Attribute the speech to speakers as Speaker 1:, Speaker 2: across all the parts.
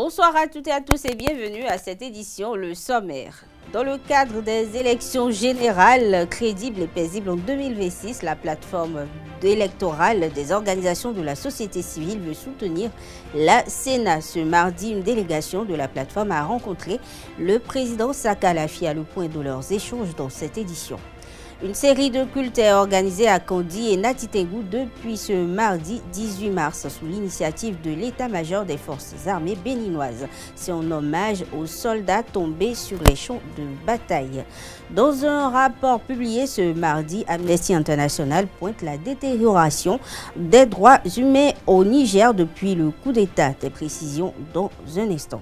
Speaker 1: Bonsoir à toutes et à tous et bienvenue à cette édition, le sommaire. Dans le cadre des élections générales crédibles et paisibles en 2026, la plateforme électorale des organisations de la société civile veut soutenir la Sénat. Ce mardi, une délégation de la plateforme a rencontré le président Sakalafi à le point de leurs échanges dans cette édition. Une série de cultes est organisée à Kandi et Natitengou depuis ce mardi 18 mars sous l'initiative de l'état-major des forces armées béninoises. C'est en hommage aux soldats tombés sur les champs de bataille. Dans un rapport publié ce mardi, Amnesty International pointe la détérioration des droits humains au Niger depuis le coup d'État. Des précisions dans un instant.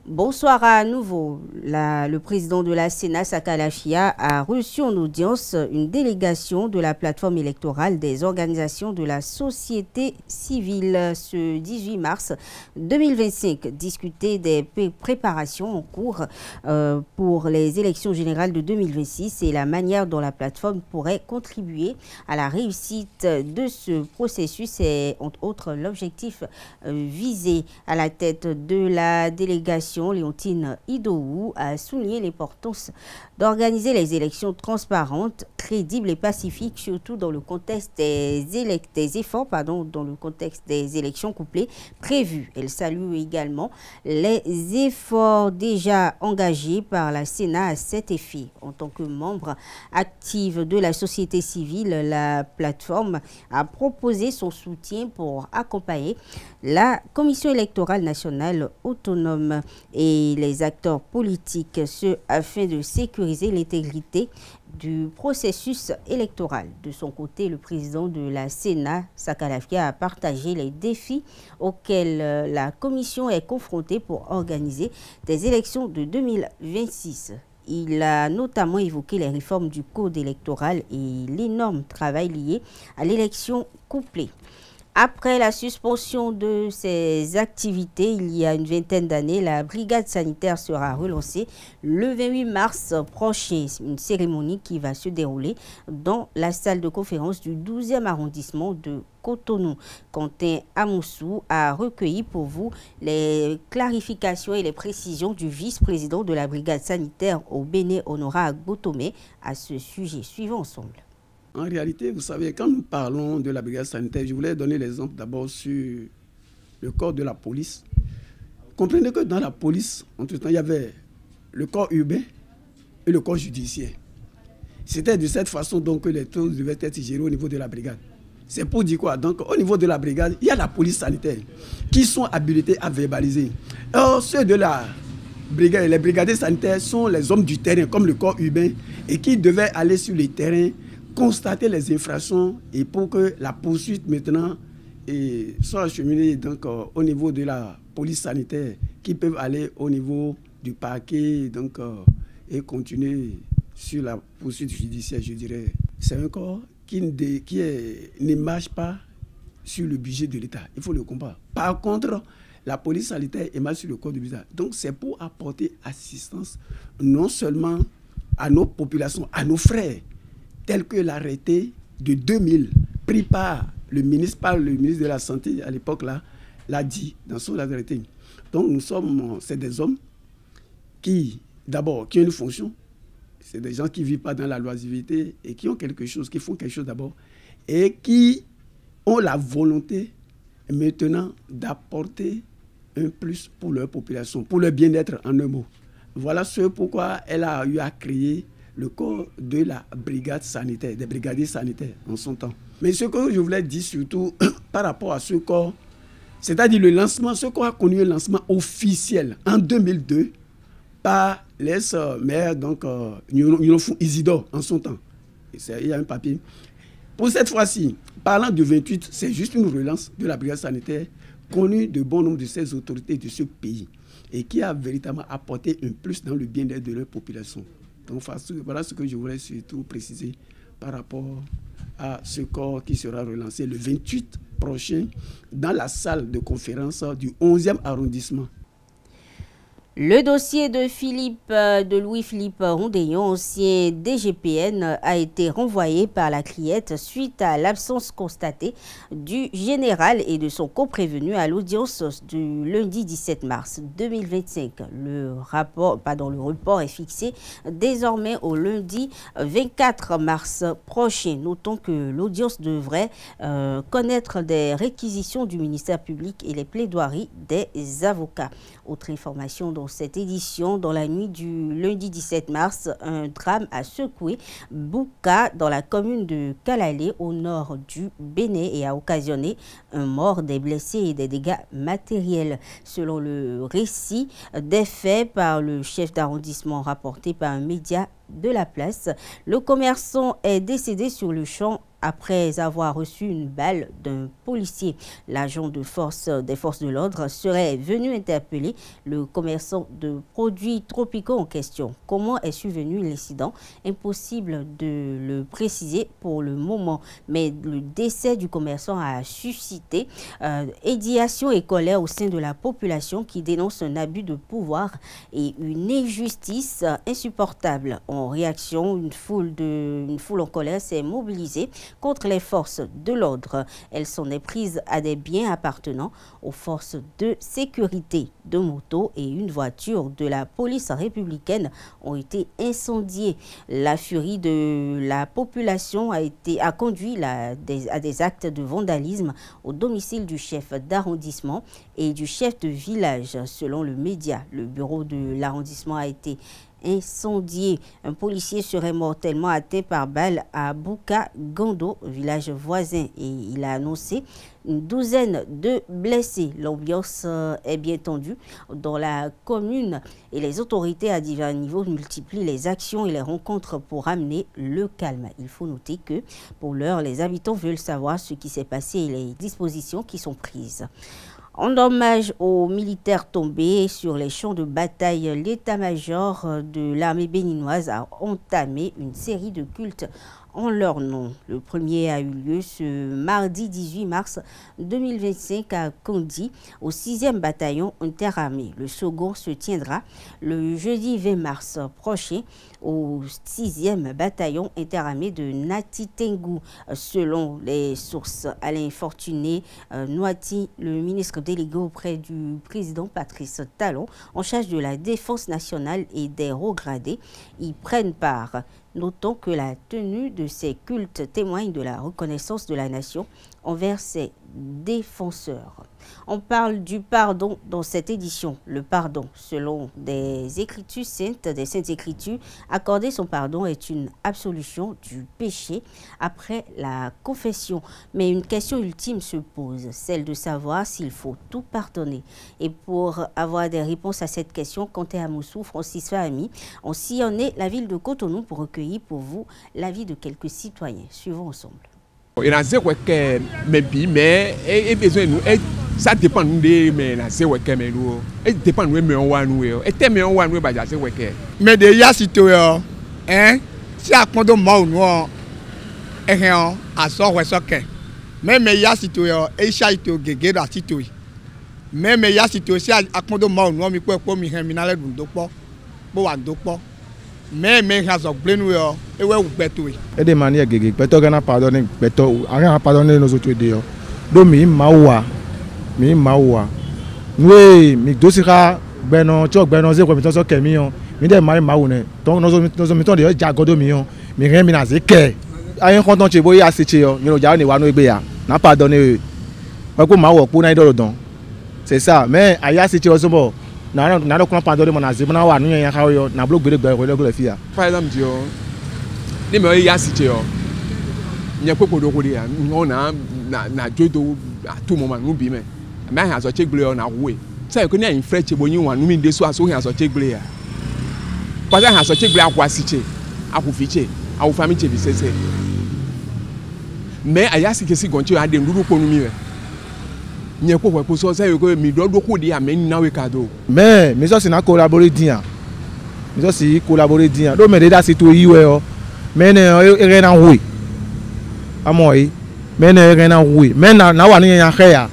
Speaker 1: Bonsoir à nouveau. Le président de la Sénat, Sakalafi, a reçu en audience une délégation de la plateforme électorale des organisations de la société civile ce 18 mars 2025. Discuter des préparations en cours pour les élections générales de 2026 et la manière dont la plateforme pourrait contribuer à la réussite de ce processus est entre autres l'objectif visé. À la tête de la délégation, Léontine Idowu a souligné l'importance d'organiser les élections transparentes, crédibles et pacifiques, surtout dans le contexte des élections couplées prévues. Elle salue également les efforts déjà engagés par la Sénat à cet effet. En tant que membre active de la société civile, la plateforme a proposé son soutien pour accompagner la Commission électorale nationale autonome et les acteurs politiques, ce afin de sécuriser l'intégrité du processus électoral. De son côté, le président de la Sénat, Sakalafi, a partagé les défis auxquels la commission est confrontée pour organiser des élections de 2026. Il a notamment évoqué les réformes du code électoral et l'énorme travail lié à l'élection couplée. Après la suspension de ses activités il y a une vingtaine d'années, la brigade sanitaire sera relancée le 28 mars prochain. Une cérémonie qui va se dérouler dans la salle de conférence du 12e arrondissement de Cotonou. Quentin Amoussou a recueilli pour vous les clarifications et les précisions du vice-président de la brigade sanitaire au Bénin, Honora Agbotomé, à ce sujet. Suivons ensemble.
Speaker 2: En réalité, vous savez, quand nous parlons de la brigade sanitaire, je voulais donner l'exemple d'abord sur le corps de la police. Comprenez que dans la police, entre-temps, il y avait le corps urbain et le corps judiciaire. C'était de cette façon donc que les choses devaient être gérées au niveau de la brigade. C'est pour dire quoi? Donc, au niveau de la brigade, il y a la police sanitaire qui sont habilités à verbaliser. Or, ceux de la brigade, les brigadiers sanitaires sont les hommes du terrain, comme le corps urbain, et qui devaient aller sur les terrains, constater les infractions et pour que la poursuite maintenant soit acheminée donc, au niveau de la police sanitaire qui peuvent aller au niveau du parquet donc, et continuer sur la poursuite judiciaire, je dirais. C'est un corps qui ne marche pas sur le budget de l'État. Il faut le comprendre. Par contre, la police sanitaire marche sur le corps du budget. Donc c'est pour apporter assistance non seulement à nos populations, à nos frères, tel que l'arrêté de 2000 pris par le ministre de la Santé à l'époque l'a dit dans son arrêté. Donc c'est des hommes qui, d'abord, qui ont une fonction. C'est des gens qui ne vivent pas dans la loisiveté et qui ont quelque chose, qui font quelque chose d'abord et qui ont la volonté maintenant d'apporter un plus pour leur population, pour leur bien-être en un mot. Voilà ce pourquoi elle a eu à créer le corps de la brigade sanitaire, des brigadiers sanitaires en son temps. Mais ce que je voulais dire surtout par rapport à ce corps, c'est-à-dire le lancement, ce corps a connu un lancement officiel en 2002 par l'ex-maire, donc Nyonfou Isidore en son temps. Il y a un papier. Pour cette fois-ci, parlant du 28, c'est juste une relance de la brigade sanitaire connue de bon nombre de ces autorités de ce pays et qui a véritablement apporté un plus dans le bien-être de leur population. Donc voilà ce que je voulais surtout préciser par rapport à ce corps qui sera relancé le 28 prochain dans la salle de conférence du 11e arrondissement.
Speaker 1: Le dossier de Louis-Philippe Rondeillon, ancien DGPN, a été renvoyé par la Criette suite à l'absence constatée du général et de son coprévenu à l'audience du lundi 17 mars 2025. Le report est fixé désormais au lundi 24 mars prochain. Notons que l'audience devrait connaître des réquisitions du ministère public et les plaidoiries des avocats. Autre information dans cette édition, dans la nuit du lundi 17 mars, un drame a secoué Bouka dans la commune de Kalalé au nord du Bénin et a occasionné un mort, des blessés et des dégâts matériels. Selon le récit des faits par le chef d'arrondissement rapporté par un média de la place, le commerçant est décédé sur le champ après avoir reçu une balle d'un policier. L'agent des forces de l'ordre serait venu interpeller le commerçant de produits tropicaux en question. Comment est survenu l'incident? Impossible de le préciser pour le moment, mais le décès du commerçant a suscité édiation et colère au sein de la population qui dénonce un abus de pouvoir et une injustice insupportable. En réaction, une foule en colère s'est mobilisée contre les forces de l'ordre. Elle s'en est prise à des biens appartenant aux forces de sécurité. Deux motos et une voiture de la police républicaine ont été incendiées. La furie de la population a conduit à des actes de vandalisme au domicile du chef d'arrondissement et du chef de village. Selon le média, le bureau de l'arrondissement a été incendié. Un policier serait mortellement atteint par balle à Bouka Gando, village voisin, et il a annoncé une douzaine de blessés. L'ambiance est bien tendue dans la commune et les autorités à divers niveaux multiplient les actions et les rencontres pour amener le calme. Il faut noter que pour l'heure, les habitants veulent savoir ce qui s'est passé et les dispositions qui sont prises. En hommage aux militaires tombés sur les champs de bataille, l'état-major de l'armée béninoise a entamé une série de cultes en leur nom. Le premier a eu lieu ce mardi 18 mars 2025 à Kondi, au 6e bataillon interarmé. Le second se tiendra le jeudi 20 mars prochain au 6e bataillon interarmé de Natitengu. Selon les sources, Alain Fortuné Noati, le ministre délégué auprès du président Patrice Talon, en charge de la défense nationale et des hauts gradés, y prennent part. Notons que la tenue de ces cultes témoigne de la reconnaissance de la nation envers ses défenseurs. On parle du pardon dans cette édition. Le pardon, selon des écritures saintes, des saintes écritures, accorder son pardon est une absolution du péché après la confession. Mais une question ultime se pose, celle de savoir s'il faut tout pardonner. Et pour avoir des réponses à cette question, comptez à Moussou, Francis Fahmi, on sillonnait la ville de Cotonou pour recueillir pour vous l'avis de quelques citoyens. Suivons ensemble.
Speaker 3: Il y a des mais ça dépend de mais dépend mais déjà si tu hein si à quand moi à sort même ya si tu et chaito gege da si tu même ya si tu si à quand moi mi ko mi hen mi na le do po wa do po mais raison plein et ouais beto et de manière gege beto gana pardonner beto rien pardonner nos autres de do mi mawa oui mi dosira beno cho beno ze ko mi to so kemi on mi de mari mawo ne donc nos mi to de jagodo mi on mi rien mi na ze ke ayen konton che boya se che yo mi no ja ni wa no egbe ya na pardonner we ko mawo po na do don c'est ça mais aya se che o so bo na do ko pardonner mo na ze mo na wa nu yan ka yo na blog gbe le fia par exemple dio ni me ya se che yo nya ko do ko dia no na jodo à tout moment nous bi mais ha so che gble na we say ko ni an freche bo yin wa nu mi de so aso ha so che gble ya parce ha so che gble akwa si che akufi che awu fami che bi sese mais aya si ke si gonche ade nduru ko nu mi we nye ko we ko so say ko mi do ko dia me na we ka do mais so si na collaborer dia mi so si collaborer dia do me de da si to yi we o mais ne e na we amoy mais ne rien à oui mais na wa ni yan ya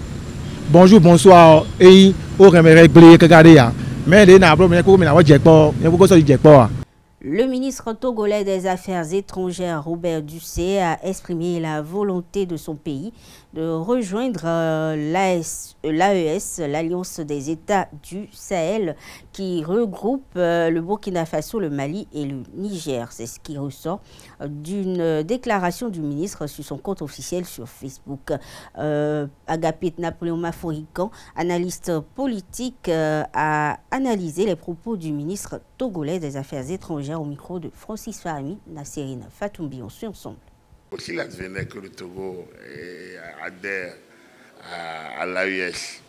Speaker 3: bonjour bonsoir et au remercier que garder ya mais les n'a problème ko mi na wo jekpo ne ko so jekpo.
Speaker 1: Le ministre togolais des Affaires étrangères, Robert Dussé, a exprimé la volonté de son pays de rejoindre l'AES, l'Alliance des États du Sahel, qui regroupe le Burkina Faso, le Mali et le Niger. C'est ce qui ressort d'une déclaration du ministre sur son compte officiel sur Facebook. Agapit Napoléon Maforican, analyste politique, a analysé les propos du ministre togolais des Affaires étrangères au micro de Francis Fahmi, Nasserine Fatoumbi. On suit ensemble.
Speaker 4: S'il advenait que le Togo adhère à l'AES,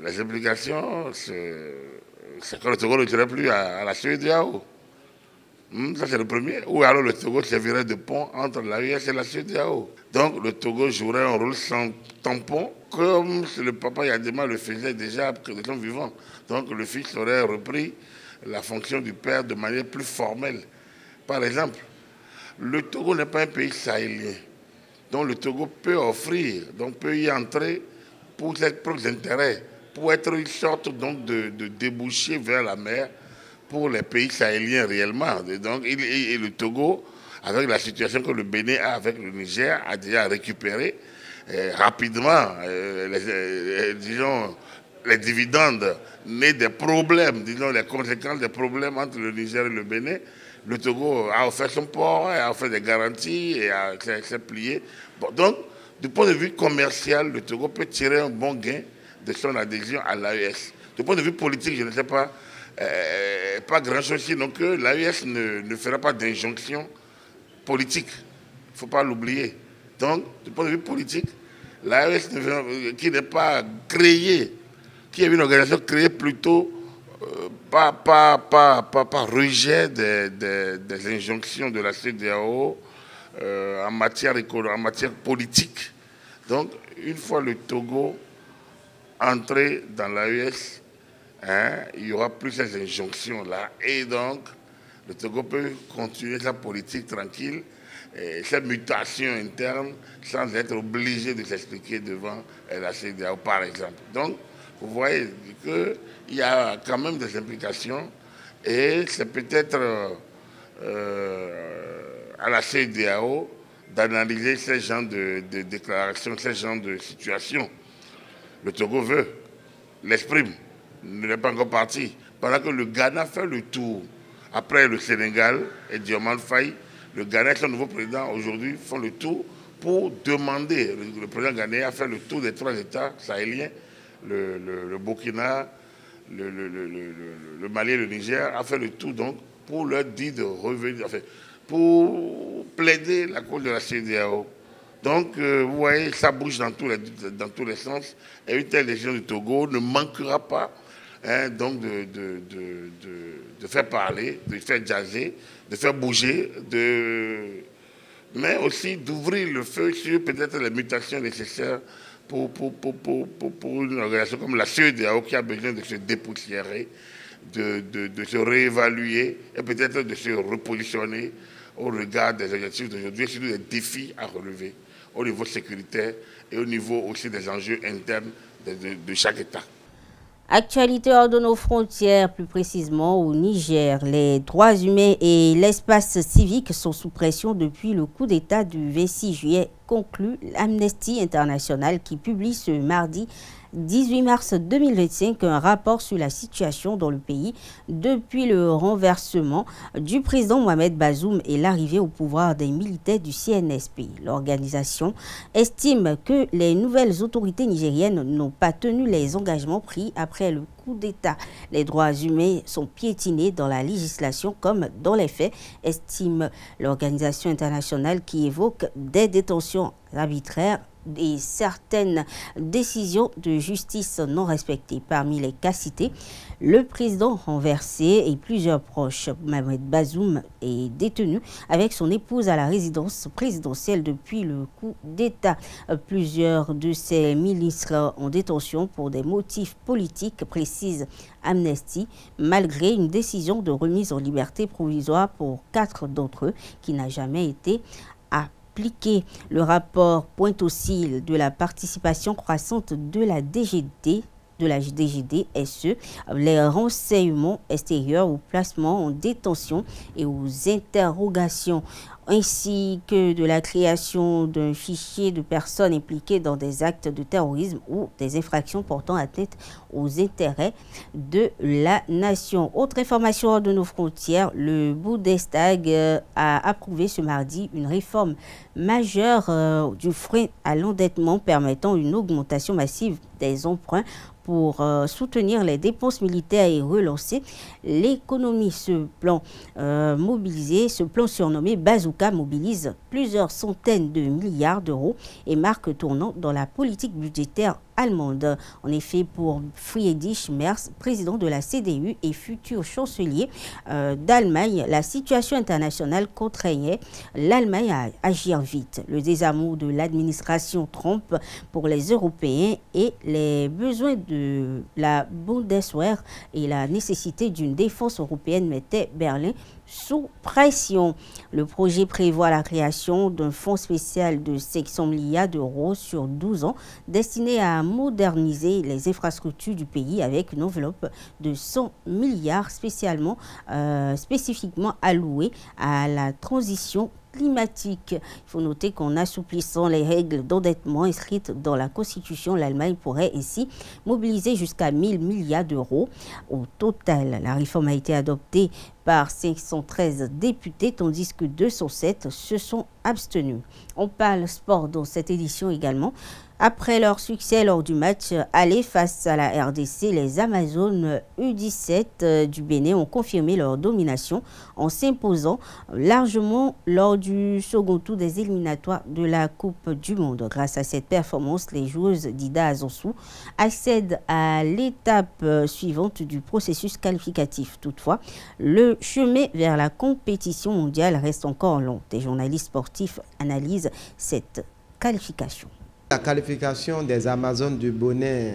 Speaker 4: les implications, c'est que le Togo ne serait plus à la CEDEAO. Ça, c'est le premier. Ou alors le Togo servirait de pont entre l'AES et la CEDEAO. Donc le Togo jouerait un rôle sans tampon, comme le papa Yadema le faisait déjà de son vivant. Donc le fils aurait repris la fonction du père de manière plus formelle. Par exemple, le Togo n'est pas un pays sahélien. Donc le Togo peut offrir, donc peut y entrer pour ses propres intérêts, pour être une sorte donc de débouché vers la mer pour les pays sahéliens réellement. Et donc et le Togo, avec la situation que le Bénin a avec le Niger, a déjà récupéré rapidement, disons, les dividendes nés des problèmes, disons les conséquences des problèmes entre le Niger et le Bénin. Le Togo a offert son port, a offert des garanties et s'est plié. Bon, donc, du point de vue commercial, le Togo peut tirer un bon gain de son adhésion à l'AES. Du point de vue politique, je ne sais pas, pas grand-chose, sinon que l'AES ne fera pas d'injonction politique. Il ne faut pas l'oublier. Donc, du point de vue politique, l'AES qui n'est pas créée, qui est une organisation créée plutôt par rejet des injonctions de la CEDEAO en matière politique. Donc, une fois le Togo entré dans l'AES, il n'y aura plus ces injonctions-là. Et donc, le Togo peut continuer sa politique tranquille, ses mutations internes, sans être obligé de s'expliquer devant la CEDEAO, par exemple. Donc, vous voyez qu'il y a quand même des implications et c'est peut-être à la CEDEAO d'analyser ces genres de déclarations, ces genres de situations. Le Togo veut, l'exprime, ne n'est pas encore parti. Pendant que le Ghana fait le tour, après le Sénégal et Diomaye Faye, le Ghana et son nouveau président aujourd'hui font le tour pour demander, le président ghanéen a fait le tour des 3 États sahéliens, le Burkina, le Mali et le Niger, a fait le tout donc pour leur dire de revenir, enfin, pour plaider la cause de la CEDEAO. Donc, vous voyez, ça bouge dans tous les sens. Et une telle décision du Togo ne manquera pas donc de faire parler, de faire jazzer, de faire bouger, mais aussi d'ouvrir le feu sur peut-être les mutations nécessaires pour une organisation comme la CEDEAO qui a besoin de se dépoussiérer, de se réévaluer et peut-être de se repositionner au regard des objectifs d'aujourd'hui et surtout des défis à relever au niveau sécuritaire et au niveau aussi des enjeux internes de chaque État.
Speaker 1: Actualité hors de nos frontières, plus précisément au Niger. Les droits humains et l'espace civique sont sous pression depuis le coup d'État du 26 juillet, conclut Amnesty International qui publie ce mardi 18 mars 2025 un rapport sur la situation dans le pays depuis le renversement du président Mohamed Bazoum et l'arrivée au pouvoir des militaires du CNSP. L'organisation estime que les nouvelles autorités nigériennes n'ont pas tenu les engagements pris après le coup d'État. Les droits humains sont piétinés dans la législation comme dans les faits, estime l'organisation internationale qui évoque des détentions arbitraires et certaines décisions de justice non respectées. Parmi les cas cités, le président renversé et plusieurs proches. Mohamed Bazoum est détenu avec son épouse à la résidence présidentielle depuis le coup d'État. Plusieurs de ses ministres en détention pour des motifs politiques, précise Amnesty, malgré une décision de remise en liberté provisoire pour 4 d'entre eux qui n'a jamais été appliquée. Le rapport pointe aussi de la participation croissante de la DGT de la DGDSE, les renseignements extérieurs aux placements en détention et aux interrogations, ainsi que de la création d'un fichier de personnes impliquées dans des actes de terrorisme ou des infractions portant atteinte aux intérêts de la nation. Autre information hors de nos frontières, le Bundestag a approuvé ce mardi une réforme majeure du frein à l'endettement permettant une augmentation massive des emprunts pour soutenir les dépenses militaires et relancer l'économie. Ce plan ce plan surnommé Bazooka mobilise plusieurs centaines de milliards d'euros et marque tournant dans la politique budgétaire allemande. En effet, pour Friedrich Merz, président de la CDU et futur chancelier d'Allemagne, la situation internationale contraignait l'Allemagne à agir vite. Le désamour de l'administration Trump pour les Européens et les besoins de la Bundeswehr et la nécessité d'une défense européenne mettaient Berlin sous pression. Le projet prévoit la création d'un fonds spécial de 500 milliards d'euros sur 12 ans destiné à moderniser les infrastructures du pays avec une enveloppe de 100 milliards spécifiquement allouée à la transition climatique. Il faut noter qu'en assouplissant les règles d'endettement inscrites dans la Constitution, l'Allemagne pourrait ainsi mobiliser jusqu'à 1000 milliards d'euros. Au total, la réforme a été adoptée par 513 députés, tandis que 207 se sont abstenus. On parle sport dans cette édition également. Après leur succès lors du match aller face à la RDC, les Amazones U17 du Bénin ont confirmé leur domination en s'imposant largement lors du second tour des éliminatoires de la Coupe du Monde. Grâce à cette performance, les joueuses d'Ida Azonsou accèdent à l'étape suivante du processus qualificatif. Toutefois, le chemin vers la compétition mondiale reste encore long. Des journalistes sportifs analysent cette qualification.
Speaker 5: La qualification des Amazones du Bénin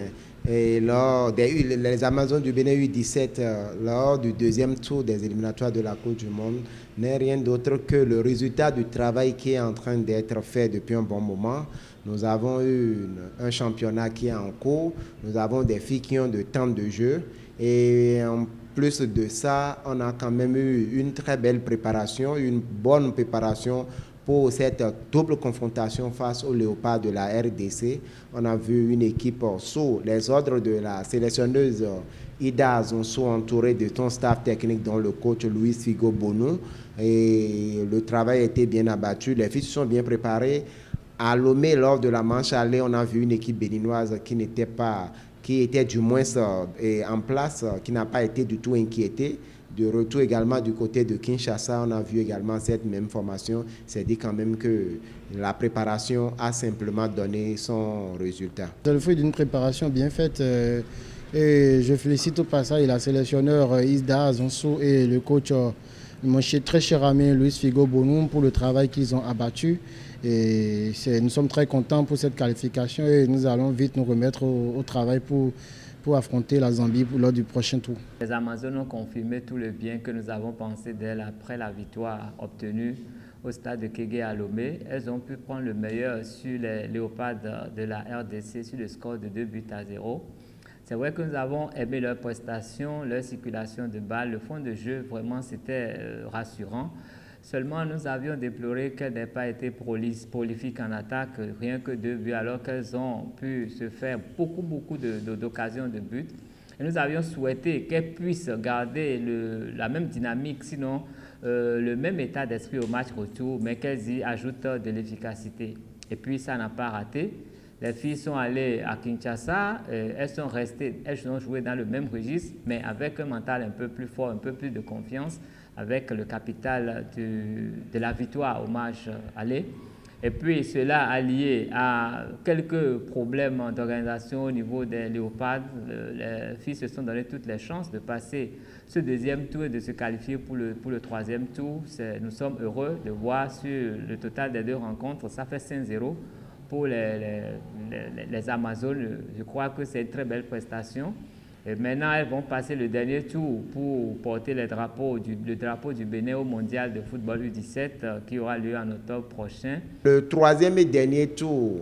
Speaker 5: et les Amazones du Bénin U17 lors du deuxième tour des éliminatoires de la Coupe du Monde n'est rien d'autre que le résultat du travail qui est en train d'être fait depuis un bon moment. Nous avons eu un championnat qui est en cours, nous avons des filles qui ont de temps de jeu et en plus de ça, on a quand même eu une très belle préparation, une bonne préparation pour cette double confrontation face aux léopards de la RDC. On a vu une équipe sous les ordres de la sélectionneuse Ida Azonsou entourée de son staff technique dont le coach Luis Figo Bonou. Et le travail a été bien abattu, les filles se sont bien préparées. À Lomé, lors de la manche aller, on a vu une équipe béninoise qui était du moins en place, qui n'a pas été du tout inquiétée. De retour également du côté de Kinshasa, on a vu également cette même formation. C'est dit quand même que la préparation a simplement donné son résultat.
Speaker 6: C'est le fruit d'une préparation bien faite et je félicite au passage la sélectionneur Ida Azonsou et le coach, mon très cher ami Luis Figo Bonou pour le travail qu'ils ont abattu. Et nous sommes très contents pour cette qualification et nous allons vite nous remettre au travail pour affronter la Zambie lors du prochain tour.
Speaker 7: Les Amazones ont confirmé tout le bien que nous avons pensé d'elles après la victoire obtenue au stade de Kégué à Lomé. Elles ont pu prendre le meilleur sur les léopards de la RDC sur le score de 2-0. C'est vrai que nous avons aimé leur prestation, leur circulation de balles. Le fond de jeu, vraiment, c'était rassurant. Seulement, nous avions déploré qu'elles n'aient pas été prolifiques en attaque, rien que 2 buts, alors qu'elles ont pu se faire beaucoup d'occasions de but. Et nous avions souhaité qu'elles puissent garder la même dynamique, sinon le même état d'esprit au match retour, mais qu'elles y ajoutent de l'efficacité. Et puis, ça n'a pas raté. Les filles sont allées à Kinshasa, elles ont joué dans le même registre, mais avec un mental un peu plus fort, un peu plus de confiance, avec le capital de la victoire au match aller. Et puis cela allié à quelques problèmes d'organisation au niveau des léopards, les filles se sont donné toutes les chances de passer ce deuxième tour et de se qualifier pour le troisième tour. Nous sommes heureux de voir sur le total des 2 rencontres, ça fait 5-0 pour les Amazones. Je crois que c'est une très belle prestation. Et maintenant, elles vont passer le dernier tour pour porter le drapeau du Bénin au mondial de football U17 qui aura lieu en octobre prochain.
Speaker 5: Le troisième et dernier tour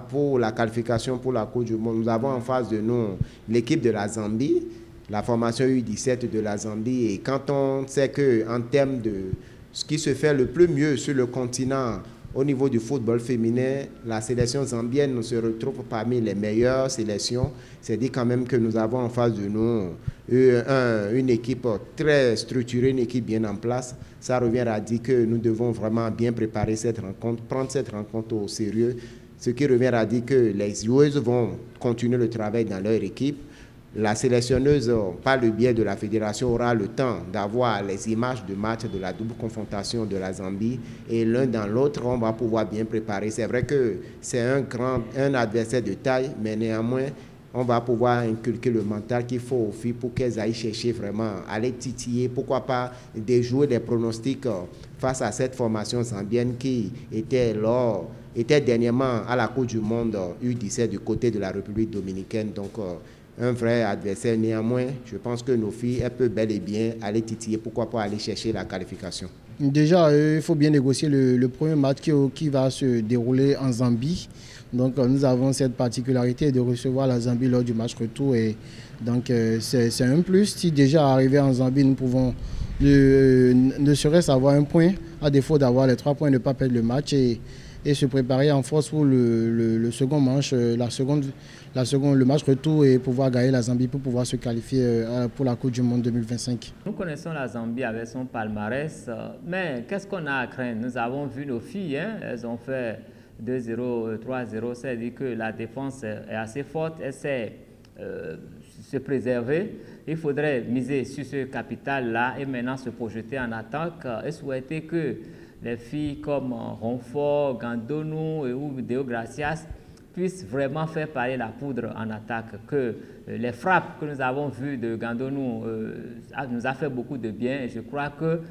Speaker 5: pour la qualification pour la Coupe du Monde, nous avons en face de nous l'équipe de la Zambie, la formation U17 de la Zambie. Et quand on sait qu'en termes de ce qui se fait le plus mieux sur le continent au niveau du football féminin, la sélection zambienne se retrouve parmi les meilleures sélections. C'est dit quand même que nous avons en face de nous une équipe très structurée, une équipe bien en place. Ça revient à dire que nous devons vraiment bien préparer cette rencontre, prendre cette rencontre au sérieux. Ce qui revient à dire que les joueuses vont continuer le travail dans leur équipe. La sélectionneuse, par le biais de la fédération, aura le temps d'avoir les images de match de la double confrontation de la Zambie et l'un dans l'autre, on va pouvoir bien préparer. C'est vrai que c'est un adversaire de taille, mais néanmoins, on va pouvoir inculquer le mental qu'il faut aux filles pour qu'elles aillent chercher vraiment, aller titiller, pourquoi pas déjouer les pronostics face à cette formation zambienne qui était dernièrement à la Coupe du Monde U17 du côté de la République dominicaine. Donc, un vrai adversaire. Néanmoins, je pense que nos filles, elles peuvent bel et bien aller titiller, pourquoi pas aller chercher la qualification.
Speaker 6: Déjà, il faut bien négocier le premier match qui va se dérouler en Zambie. Donc, nous avons cette particularité de recevoir la Zambie lors du match retour. Et donc, c'est un plus. Si déjà arrivé en Zambie, nous pouvons ne serait-ce avoir un point, à défaut d'avoir les 3 points, ne pas perdre le match et se préparer en force pour le second manche, le match retour et pouvoir gagner la Zambie pour pouvoir se qualifier pour la Coupe du Monde 2025.
Speaker 7: Nous connaissons la Zambie avec son palmarès, mais qu'est-ce qu'on a à craindre? Nous avons vu nos filles, elles ont fait 2-0, 3-0, c'est-à-dire que la défense est assez forte, elle sait se préserver. Il faudrait miser sur ce capital-là et maintenant se projeter en attaque et souhaiter que les filles comme Ronfort, Gandonou ou Deo Gracias puissent vraiment faire parler la poudre en attaque, que les frappes que nous avons vues de Gandonou nous a fait beaucoup de bien et je crois que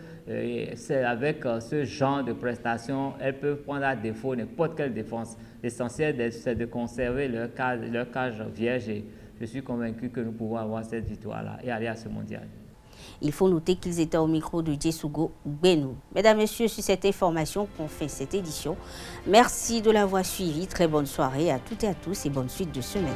Speaker 7: c'est avec ce genre de prestations, elles peuvent prendre à défaut n'importe quelle défense. L'essentiel, c'est de conserver leur cage vierge et je suis convaincu que nous pouvons avoir cette victoire-là et aller à ce mondial.
Speaker 1: Il faut noter qu'ils étaient au micro de Djesugo Benou. Mesdames, Messieurs, sur cette information qu'on fait cette édition, merci de l'avoir suivi. Très bonne soirée à toutes et à tous et bonne suite de semaine.